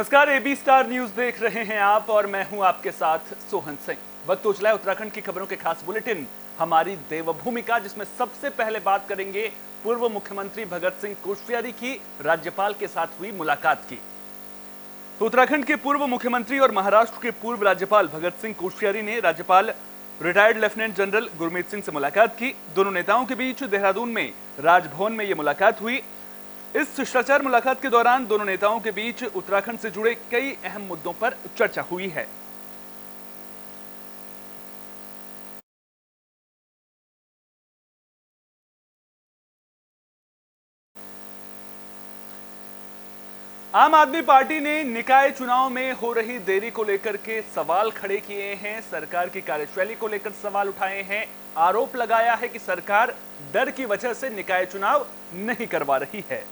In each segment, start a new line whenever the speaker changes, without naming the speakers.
नमस्कार, AB star news देख रहे हैं आप और मैं हूं आपके साथ सोहन सिंह। वक्त हो चला है उत्तराखंड की खबरों के खास बुलेटिन हमारी देवभूमि का, जिसमें सबसे पहले बात करेंगे पूर्व मुख्यमंत्री भगत सिंह कोश्यारी की राज्यपाल के साथ हुई मुलाकात की। तो उत्तराखंड के पूर्व मुख्यमंत्री और महाराष्ट्र के पूर्व राज्यपाल भगत सिंह कोश्यारी ने राज्यपाल retired lieutenant general Gurmeet Singh से मुलाकात की। दोनों नेताओं के बीच देहरादून में राजभवन में यह मुलाकात हुई। इस शिष्टाचार मुलाकात के दौरान दोनों नेताओं के बीच उत्तराखंड से जुड़े कई अहम मुद्दों पर चर्चा हुई है। आम आदमी पार्टी ने निकाय चुनाव में हो रही देरी को लेकर के सवाल खड़े किए हैं। सरकार की कार्यशैली को लेकर सवाल उठाए हैं। आरोप लगाया है कि सरकार डर की वजह से निकाय चुनाव नहीं करवा रही है।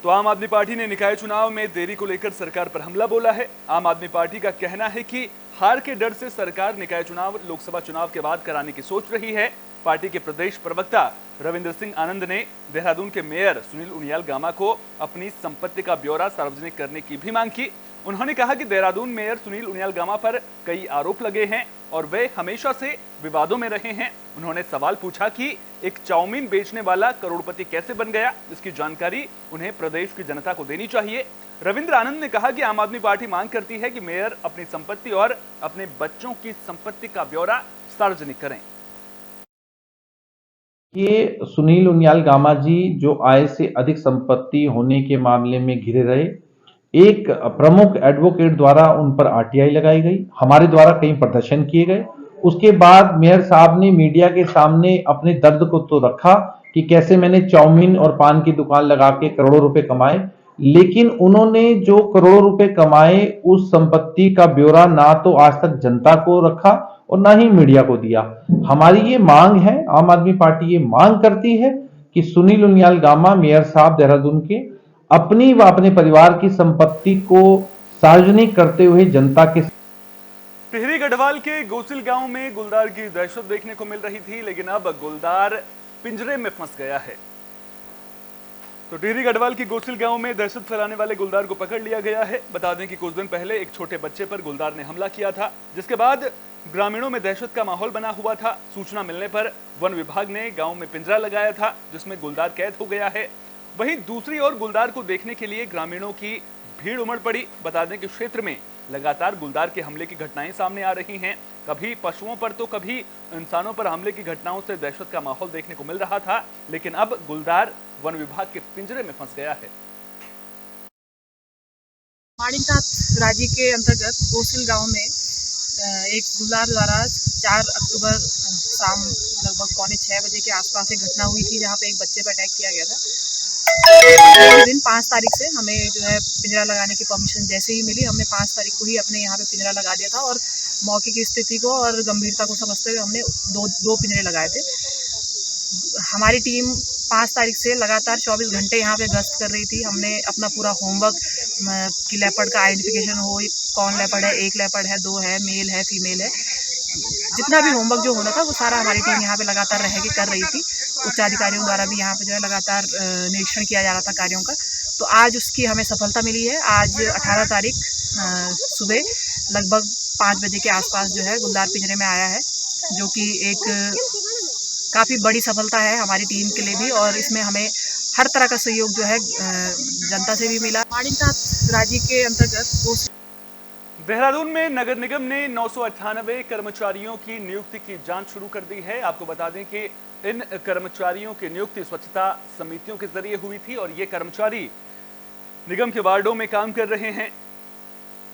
तो आम आदमी पार्टी ने निकाय चुनाव में देरी को लेकर सरकार पर हमला बोला है। आम आदमी पार्टी का कहना है कि हार के डर से सरकार निकाय चुनाव लोकसभा चुनाव के बाद कराने की सोच रही है। पार्टी के प्रदेश प्रवक्ता रविंद्र सिंह आनंद ने देहरादून के मेयर सुनील उनियाल गामा को अपनी संपत्ति का ब्यौरा सार्वजनिक करने की भी मांग की। उन्होंने कहा कि देहरादून मेयर सुनील उनियाल गामा पर कई आरोप लगे हैं और वे हमेशा से विवादों में रहे हैं। उन्होंने सवाल पूछा कि एक चाउमीन बेचने वाला करोड़पति कैसे बन गया, इसकी जानकारी उन्हें प्रदेश की जनता को देनी चाहिए। रविंद्र आनंद ने कहा कि आम आदमी पार्टी मांग करती है कि मेयर अपनी संपत्ति और अपने बच्चों की संपत्ति का ब्यौरा सार्वजनिक करें।
ये सुनील उनियाल गामा जी जो आय से अधिक संपत्ति होने के मामले में घिरे रहे, एक प्रमुख एडवोकेट द्वारा उन पर आरटीआई लगाई गई, हमारे द्वारा कई प्रदर्शन किए गए। उसके बाद मेयर साहब ने मीडिया के सामने अपने दर्द को तो रखा कि कैसे मैंने चाउमीन और पान की दुकान लगा के करोड़ों रुपए कमाए, लेकिन उन्होंने जो करोड़ों रुपए कमाए उस संपत्ति का ब्यौरा ना तो आज तक जनता को रखा और ना ही मीडिया को दिया। हमारी ये मांग है, आम आदमी पार्टी ये मांग करती है कि सुनील उनियाल गामा मेयर साहब देहरादून के अपनी व अपने परिवार की संपत्ति को सार्वजनिक करते हुए जनता के।
टिहरी गढ़वाल के गोसिल गांव में गुलदार की दहशत देखने को मिल रही थी, लेकिन अब गुलदार पिंजरे में फंस गया है। तो टिहरी गढ़वाल की गोसिल गांव में दहशत फैलाने वाले गुलदार को पकड़ लिया गया है। बता दें कि कुछ दिन पहले एक छोटे बच्चे पर गुलदार ने हमला किया था, जिसके बाद ग्रामीणों में दहशत का माहौल बना हुआ था। सूचना मिलने पर वन विभाग ने गांव में पिंजरा लगाया था, जिसमें गुलदार कैद हो गया है। वहीं दूसरी ओर गुलदार को देखने के लिए ग्रामीणों की भीड़ उमड़ पड़ी। बता दें कि क्षेत्र में लगातार गुलदार के हमले की घटनाएं सामने आ रही हैं। कभी पशुओं पर तो कभी इंसानों पर हमले की घटनाओं से दहशत का माहौल देखने को मिल रहा था, लेकिन अब गुलदार वन विभाग के पिंजरे में फंस गया है।
माणिकनाथ राजी के अंतर्गत गोसिल गांव में एक गुलदार द्वारा 4 अक्टूबर शाम लगभग 5:45 बजे के आसपास एक घटना हुई थी, जहां पे एक बच्चे पर अटैक किया गया था। उस दिन 5 तारीख से हमें जो है पिंजरा लगाने की परमिशन जैसे ही मिली, हमने 5 तारीख को ही अपने यहाँ पे पिंजरा लगा दिया था और मौके की स्थिति को और गंभीरता को समझते हुए हमने दो पिंजरे लगाए थे। हमारी टीम 5 तारीख से लगातार 24 घंटे यहाँ पे गश्त कर रही थी। हमने अपना पूरा होमवर्क कि लेपर्ड का आइडेंटिफिकेशन हो, कौन लेपर्ड है, 1 लेपर्ड है, 2 है, मेल है, फीमेल है, जितना भी होमवर्क जो होना था वो सारा हमारी टीम यहाँ पे लगातार रह के कर रही थी। उच्च अधिकारियों द्वारा भी यहाँ पे जो है लगातार निरीक्षण किया जा रहा था कार्यों का। तो आज उसकी हमें सफलता मिली है। आज 18 तारीख सुबह लगभग 5 बजे के आसपास जो है गुलदार पिंजरे में आया है, जो कि एक काफ़ी बड़ी सफलता है हमारी टीम के लिए भी, और इसमें हमें हर तरह का सहयोग जो है जनता से भी मिला। माणिकनाथ राजी के अंतर्गत
देहरादून में नगर निगम ने 998 कर्मचारियों की नियुक्ति की जांच शुरू कर दी है। आपको बता दें कि इन कर्मचारियों की नियुक्ति स्वच्छता समितियों के जरिए हुई थी और ये कर्मचारी निगम के वार्डों में काम कर रहे हैं।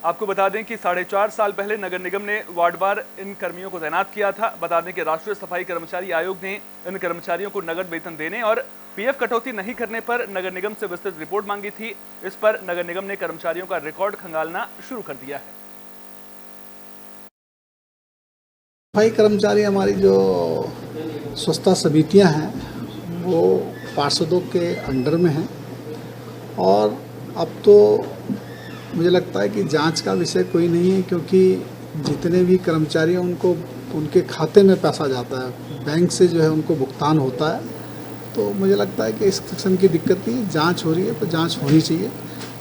आपको बता दें कि 4.5 साल पहले नगर निगम ने वार्डवार इन कर्मियों को तैनात किया था। बता दें कि राष्ट्रीय सफाई कर्मचारी आयोग ने इन कर्मचारियों को नगद वेतन देने और पीएफ कटौती नहीं करने पर नगर निगम से विस्तृत रिपोर्ट मांगी थी। इस पर नगर निगम ने कर्मचारियों का रिकॉर्ड खंगालना शुरू कर दिया है।
सफाई कर्मचारी हमारी जो स्वच्छता समितियां हैं वो पार्षदों के अंडर में हैं, और अब तो मुझे लगता है कि जांच का विषय कोई नहीं है, क्योंकि जितने भी कर्मचारी हैं उनको उनके खाते में पैसा जाता है, बैंक से जो है उनको भुगतान होता है। तो मुझे लगता है कि इस किस्म की दिक्कत नहीं, जांच हो रही है तो जांच होनी चाहिए,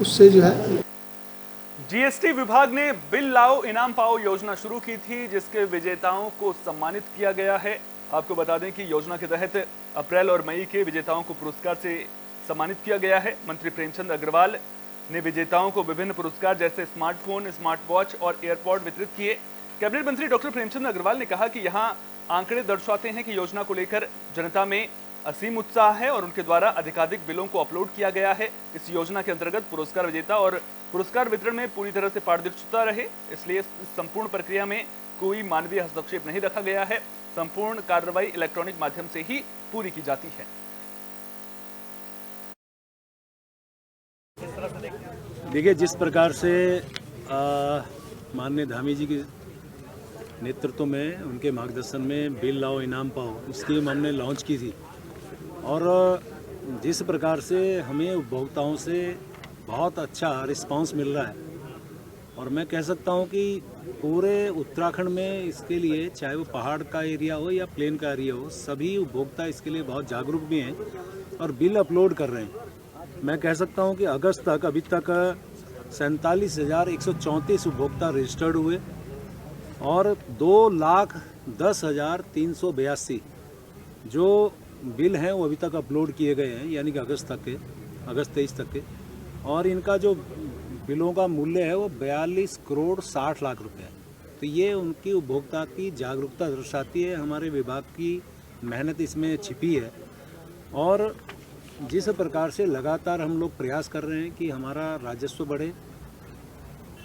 उससे जो है।
जीएसटी विभाग ने बिल लाओ इनाम पाओ योजना शुरू की थी, जिसके विजेताओं को सम्मानित किया गया है। आपको बता दें कि योजना के तहत अप्रैल और मई के विजेताओं को पुरस्कार से सम्मानित किया गया है। मंत्री प्रेमचंद अग्रवाल ने विजेताओं को विभिन्न पुरस्कार जैसे स्मार्टफोन, स्मार्ट वॉच और एयरपॉड वितरित किए। कैबिनेट मंत्री डॉक्टर प्रेमचंद अग्रवाल ने कहा कि यहाँ आंकड़े दर्शाते हैं कि योजना को लेकर जनता में असीम उत्साह है और उनके द्वारा अधिकाधिक बिलों को अपलोड किया गया है। इस योजना के अंतर्गत पुरस्कार विजेता और पुरस्कार वितरण में पूरी तरह से पारदर्शिता रहे, इसलिए संपूर्ण प्रक्रिया में कोई मानवीय हस्तक्षेप नहीं रखा गया है। संपूर्ण कार्रवाई इलेक्ट्रॉनिक माध्यम से ही पूरी की जाती है।
देखिए, जिस प्रकार से माननीय धामी जी के नेतृत्व में, उनके मार्गदर्शन में बिल लाओ इनाम पाओ स्कीम हमने लॉन्च की थी और जिस प्रकार से हमें उपभोक्ताओं से बहुत अच्छा रिस्पांस मिल रहा है और मैं कह सकता हूं कि पूरे उत्तराखंड में इसके लिए, चाहे वो पहाड़ का एरिया हो या प्लेन का एरिया हो, सभी उपभोक्ता इसके लिए बहुत जागरूक भी हैं और बिल अपलोड कर रहे हैं। मैं कह सकता हूं कि अगस्त तक अभी तक 47,134 उपभोक्ता रजिस्टर्ड हुए और 2,10,382 जो बिल हैं वो अभी तक अपलोड किए गए हैं, यानी कि अगस्त 23 तक के, और इनका जो बिलों का मूल्य है वो 42 करोड़ 60 लाख रुपए है। तो ये उनकी उपभोक्ता की जागरूकता दर्शाती है। हमारे विभाग की मेहनत इसमें छिपी है और जिस प्रकार से लगातार हम लोग प्रयास कर रहे हैं कि हमारा राजस्व बढ़े,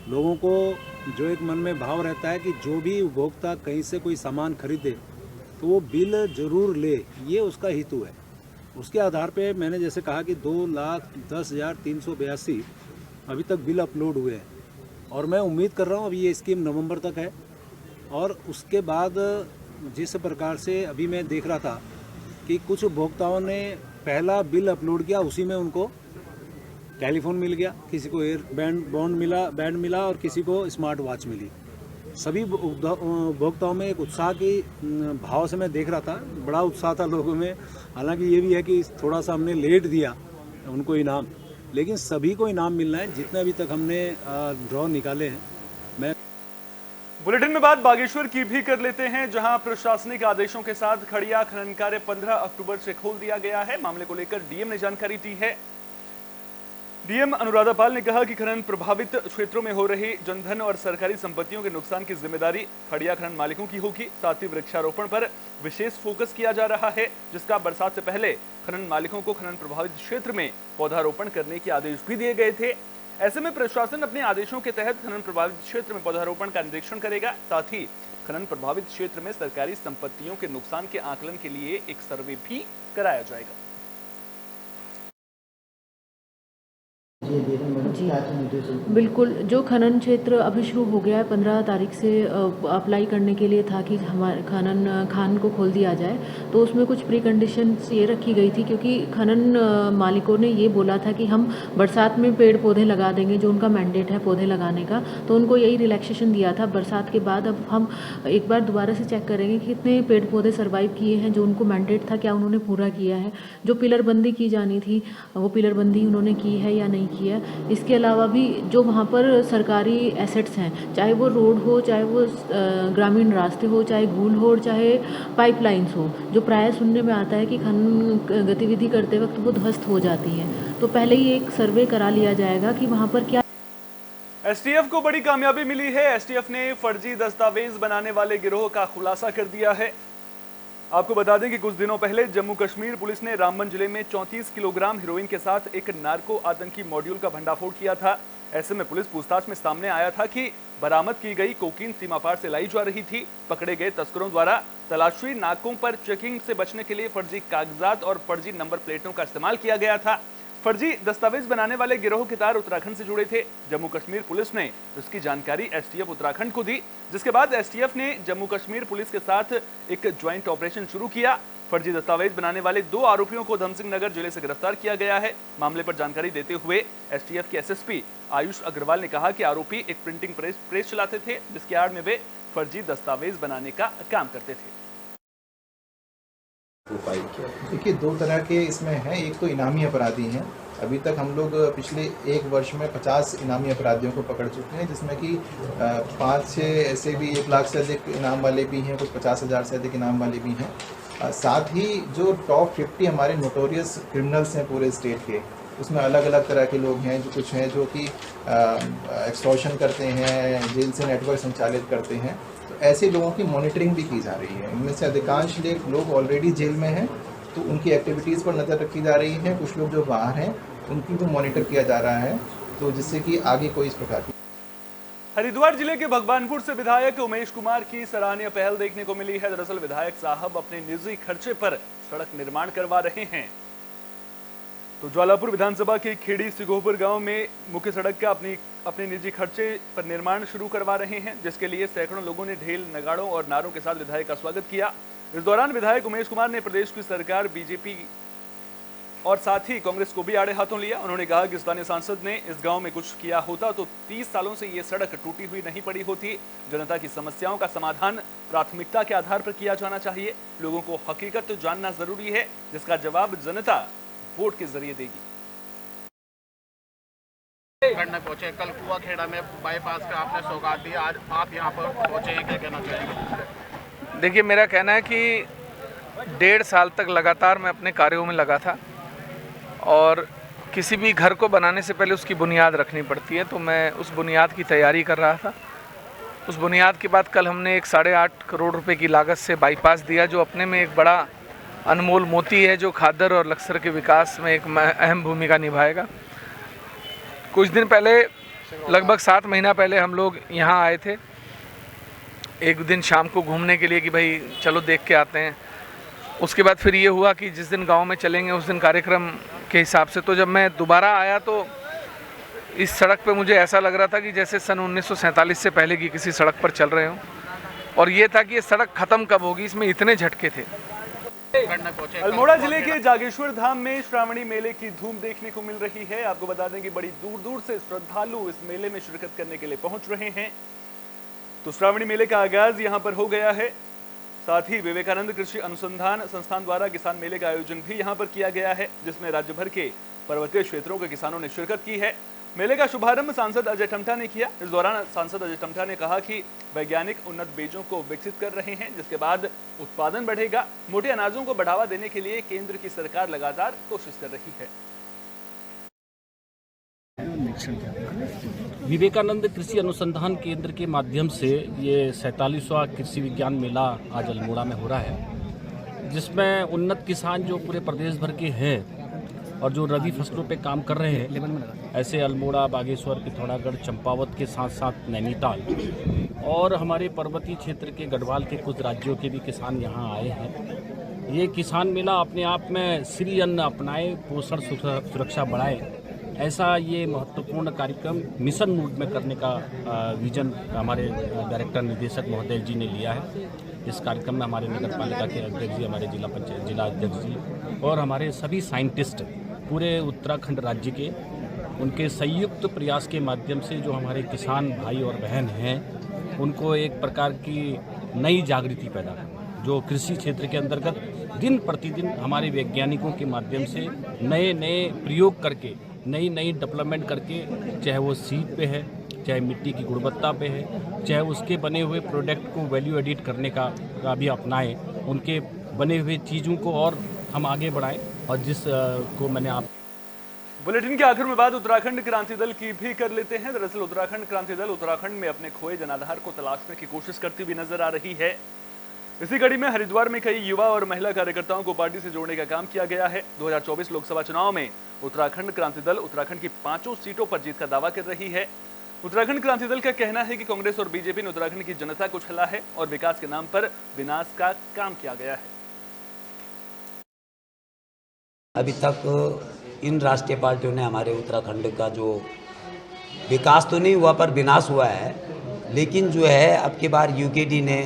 लोगों को जो एक मन में भाव रहता है कि जो भी उपभोक्ता कहीं से कोई सामान खरीदे तो वो बिल जरूर ले, ये उसका हेतु है। उसके आधार पे मैंने जैसे कहा कि 2,10,382 अभी तक बिल अपलोड हुए हैं और मैं उम्मीद कर रहा हूँ अभी ये स्कीम नवंबर तक है और उसके बाद जिस प्रकार से अभी मैं देख रहा था कि कुछ उपभोक्ताओं ने पहला बिल अपलोड किया, उसी में उनको टेलीफोन मिल गया, किसी को एयर बैंड मिला और किसी को स्मार्ट वॉच मिली। सभी उपभोक्ताओं में एक उत्साह की भाव से मैं देख रहा था, बड़ा उत्साह था लोगों में। हालांकि ये भी है कि थोड़ा सा हमने लेट दिया उनको इनाम, लेकिन सभी को इनाम मिलना है जितने अभी तक हमने ड्रॉ निकाले हैं। मैं
बुलेटिन में बात बागेश्वर की भी कर लेते हैं, जहां प्रशासनिक आदेशों के साथ खड़िया खनन कार्य 15 अक्टूबर से खोल दिया गया है। मामले को लेकर डीएम ने जानकारी दी है। डीएम अनुराधा पाल ने कहा कि खनन प्रभावित क्षेत्रों में हो रही जनधन और सरकारी संपत्तियों के नुकसान की जिम्मेदारी खड़िया खनन मालिकों की होगी। साथ ही वृक्षारोपण पर विशेष फोकस किया जा रहा है, जिसका बरसात से पहले खनन मालिकों को खनन प्रभावित क्षेत्र में पौधारोपण करने के आदेश भी दिए गए थे। ऐसे में प्रशासन अपने आदेशों के तहत खनन प्रभावित क्षेत्र में पौधारोपण का निरीक्षण करेगा। साथ ही खनन प्रभावित क्षेत्र में सरकारी संपत्तियों के नुकसान के आकलन के लिए एक सर्वे भी कराया जाएगा।
जी बिल्कुल, जो खनन क्षेत्र अभी शुरू हो गया है 15 तारीख से अप्लाई करने के लिए था कि हमारे खान को खोल दिया जाए, तो उसमें कुछ प्री कंडीशंस ये रखी गई थी क्योंकि खनन मालिकों ने ये बोला था कि हम बरसात में पेड़ पौधे लगा देंगे, जो उनका मैंडेट है पौधे लगाने का, तो उनको यही रिलैक्सेशन दिया था। बरसात के बाद अब हम एक बार दोबारा से चेक करेंगे कि कितने पेड़ पौधे सर्वाइव किए हैं, जो उनको मैंडेट था क्या उन्होंने पूरा किया है। जो पिलरबंदी की जानी थी वो पिलरबंदी उन्होंने की है या नहीं किया। इसके अलावा भी जो वहाँ पर सरकारी एसेट्स हैं, चाहे वो रोड हो, चाहे वो ग्रामीण रास्ते हो, चाहे गूल हो, चाहे पाइपलाइंस हो, जो प्राय सुनने में आता है कि खनन गतिविधि करते वक्त वो ध्वस्त हो जाती हैं, तो पहले ही एक सर्वे करा लिया जाएगा कि वहाँ पर क्या।
एसटीएफ को बड़ी कामयाबी मिली है। एसटीएफ ने फर्जी दस्तावेज बनाने वाले गिरोह का खुलासा कर दिया है। आपको बता दें कि कुछ दिनों पहले जम्मू कश्मीर पुलिस ने रामबन जिले में 34 किलोग्राम हेरोइन के साथ एक नार्को आतंकी मॉड्यूल का भंडाफोड़ किया था। ऐसे में पुलिस पूछताछ में सामने आया था कि बरामद की गई कोकीन सीमा पार से लाई जा रही थी। पकड़े गए तस्करों द्वारा तलाशी नाकों पर चेकिंग से बचने के लिए फर्जी कागजात और फर्जी नंबर प्लेटों का इस्तेमाल किया गया था। फर्जी दस्तावेज बनाने वाले गिरोह के तार उत्तराखंड से जुड़े थे। जम्मू कश्मीर पुलिस ने इसकी जानकारी एसटीएफ उत्तराखंड को दी, जिसके बाद एसटीएफ ने जम्मू कश्मीर पुलिस के साथ एक ज्वाइंट ऑपरेशन शुरू किया। फर्जी दस्तावेज बनाने वाले 2 आरोपियों को धमसिंह नगर जिले से गिरफ्तार किया गया है। मामले पर जानकारी देते हुए एसटीएफ के एसएसपी आयुष अग्रवाल ने कहा कि आरोपी एक प्रिंटिंग प्रेस चलाते थे, जिसकी आड़ में वे फर्जी दस्तावेज बनाने का काम करते थे।
देखिए, 2 तरह के इसमें है। एक तो इनामी अपराधी हैं अभी तक हम लोग पिछले 1 वर्ष में 50 इनामी अपराधियों को पकड़ चुके हैं, जिसमें कि 5-6 ऐसे भी 1 लाख से अधिक इनाम वाले भी हैं, कुछ 50,000 से अधिक इनाम वाले भी हैं। साथ ही जो टॉप 50 हमारे नोटोरियस क्रिमिनल्स हैं पूरे स्टेट के, उसमें अलग अलग तरह के लोग हैं, जो कुछ हैं जो कि एक्सटॉर्शन करते हैं, जेल से नेटवर्क संचालित करते हैं, तो ऐसे लोगों की मॉनिटरिंग भी की जा रही है। इनमें से अधिकांश लोग ऑलरेडी जेल में हैं, तो उनकी एक्टिविटीज़ पर नज़र रखी जा रही है। कुछ लोग जो बाहर हैं उनकी भी मॉनिटर किया जा रहा है, तो जिससे कि आगे कोई इस प्रकार की।
हरिद्वार जिले के भगवानपुर से विधायक उमेश कुमार की सराहनीय पहल देखने को मिली है। दरअसल विधायक साहब अपने निजी खर्चे पर सड़क निर्माण करवा रहे हैं। तो ज्वालापुर विधानसभा के खेड़ी सिगोहपुर गांव में मुख्य सड़क का अपने निजी खर्चे पर निर्माण शुरू करवा रहे हैं, जिसके लिए सैकड़ों लोगों ने ढेल, नगाड़ों और नारों के साथ विधायक का स्वागत किया। इस दौरान विधायक उमेश कुमार ने प्रदेश की सरकार, बीजेपी और साथ ही कांग्रेस को भी आड़े हाथों लिया। उन्होंने कहा कि स्थानीय सांसद ने इस गांव में कुछ किया होता तो 30 सालों से ये सड़क टूटी हुई नहीं पड़ी होती। जनता की समस्याओं का समाधान प्राथमिकता के आधार पर किया जाना चाहिए। लोगों को हकीकत तो जानना जरूरी है, जिसका जवाब जनता वोट के जरिए देगी।
करने पहुंचे कल कुआखेड़ा में बाईपास का आपने सौगात दिया, आज आप यहाँ पर पहुंचे हैं, क्या कहना चाहेंगे?
देखिए, मेरा कहना है कि 1.5 साल तक लगातार मैं अपने कार्यों में लगा था और किसी भी घर को बनाने से पहले उसकी बुनियाद रखनी पड़ती है, तो मैं उस बुनियाद की तैयारी कर रहा था। उस बुनियाद के बाद कल हमने एक 8.5 करोड़ रुपए की लागत से बाईपास दिया, जो अपने में एक बड़ा अनमोल मोती है, जो खादर और लक्सर के विकास में एक अहम भूमिका निभाएगा। कुछ दिन पहले, लगभग 7 महीना पहले हम लोग यहाँ आए थे एक दिन शाम को घूमने के लिए कि भाई चलो देख के आते हैं। उसके बाद फिर ये हुआ कि जिस दिन गांव में चलेंगे उस दिन कार्यक्रम के हिसाब से, तो जब मैं दोबारा आया तो इस सड़क पे मुझे ऐसा लग रहा था कि जैसे सन 1947 से पहले की किसी सड़क पर चल रहे हों, और ये था कि ये सड़क ख़त्म कब होगी, इसमें इतने झटके थे।
अल्मोड़ा जिले के जागेश्वर धाम में श्रावणी मेले की धूम देखने को मिल रही है। आपको बता दें कि बड़ी दूर दूर से श्रद्धालु इस मेले में शिरकत करने के लिए पहुंच रहे हैं। तो श्रावणी मेले का आगाज यहां पर हो गया है। साथ ही विवेकानंद कृषि अनुसंधान संस्थान द्वारा किसान मेले का आयोजन भी यहां पर किया गया है, जिसमें राज्य भर के पर्वतीय क्षेत्रों के किसानों ने शिरकत की है। मेले का शुभारंभ सांसद अजय टमटा ने किया। इस दौरान सांसद अजय टमटा ने कहा कि वैज्ञानिक उन्नत बीजों को विकसित कर रहे हैं, जिसके बाद उत्पादन बढ़ेगा। मोटे अनाजों को बढ़ावा देने के लिए केंद्र की सरकार लगातार कोशिश कर रही है।
विवेकानंद कृषि अनुसंधान केंद्र के माध्यम से ये 47वां कृषि विज्ञान मेला आज अल्मोड़ा में हो रहा है, जिसमें उन्नत किसान जो पूरे प्रदेश भर के हैं और जो रबी फसलों पे काम कर रहे हैं, ऐसे अल्मोड़ा, बागेश्वर, पिथौरागढ़, चंपावत के साथ साथ नैनीताल और हमारे पर्वतीय क्षेत्र के गढ़वाल के कुछ राज्यों के भी किसान यहाँ आए हैं। ये किसान मेला अपने आप में श्री अन्न अपनाए, पोषण सुरक्षा बढ़ाए, ऐसा ये महत्वपूर्ण कार्यक्रम मिशन मोड में करने का विजन हमारे डायरेक्टर निदेशक महोदय जी ने लिया है। इस कार्यक्रम में हमारे नगर पालिका के अध्यक्ष जी, हमारे जिला अध्यक्ष जी और हमारे सभी साइंटिस्ट पूरे उत्तराखंड राज्य के, उनके संयुक्त प्रयास के माध्यम से जो हमारे किसान भाई और बहन हैं, उनको एक प्रकार की नई जागृति पैदा करना, जो कृषि क्षेत्र के अंतर्गत दिन प्रतिदिन हमारे वैज्ञानिकों के माध्यम से नए नए प्रयोग करके, नई नई डेवलपमेंट करके, चाहे वो सीड पे है, चाहे मिट्टी की गुणवत्ता पे है, चाहे उसके बने हुए प्रोडक्ट को वैल्यू एडिट करने का भी अपनाएं, उनके बने हुए चीज़ों को और हम आगे बढ़ाएं। और जिस को मैंने आप
बुलेटिन के आखिर में बात उत्तराखंड क्रांति दल की भी कर लेते हैं। दरअसल उत्तराखंड क्रांति दल उत्तराखंड में अपने खोए जनाधार को तलाशने की कोशिश करती हुई नजर आ रही है। इसी कड़ी में हरिद्वार में कई युवा और महिला कार्यकर्ताओं को पार्टी से जोड़ने का काम किया गया है। 2024 लोकसभा चुनाव में उत्तराखंड क्रांति दल उत्तराखंड की 5 सीटों पर जीत का दावा कर रही है। उत्तराखंड क्रांति दल का कहना है कि कांग्रेस और बीजेपी ने उत्तराखंड की जनता को छला है और विकास के नाम पर विनाश का काम किया गया है।
अभी तक इन राष्ट्रीय पार्टियों ने हमारे उत्तराखंड का जो विकास तो नहीं हुआ पर विनाश हुआ है, लेकिन जो है अब की बार यूकेडी ने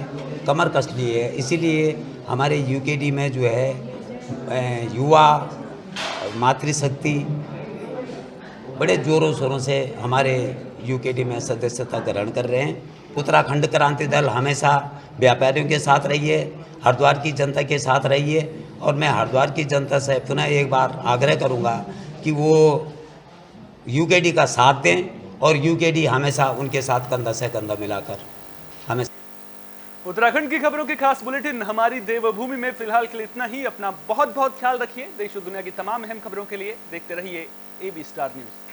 कमर कस ली है। इसीलिए हमारे यूकेडी में जो है युवा मातृशक्ति बड़े जोरों शोरों से हमारे यूकेडी में सदस्यता ग्रहण कर रहे हैं। उत्तराखंड क्रांति दल हमेशा व्यापारियों के साथ रही है, हरिद्वार की जनता के साथ रही है, और मैं हरिद्वार की जनता से पुनः एक बार आग्रह करूंगा कि वो यूकेडी का साथ दें और यूकेडी हमेशा उनके साथ कंधा से कंधा मिलाकर हमें।
उत्तराखंड की खबरों के खास बुलेटिन हमारी देवभूमि में फिलहाल के लिए इतना ही। अपना बहुत बहुत ख्याल रखिए। देश और दुनिया की तमाम अहम खबरों के लिए देखते रहिए AB स्टार न्यूज।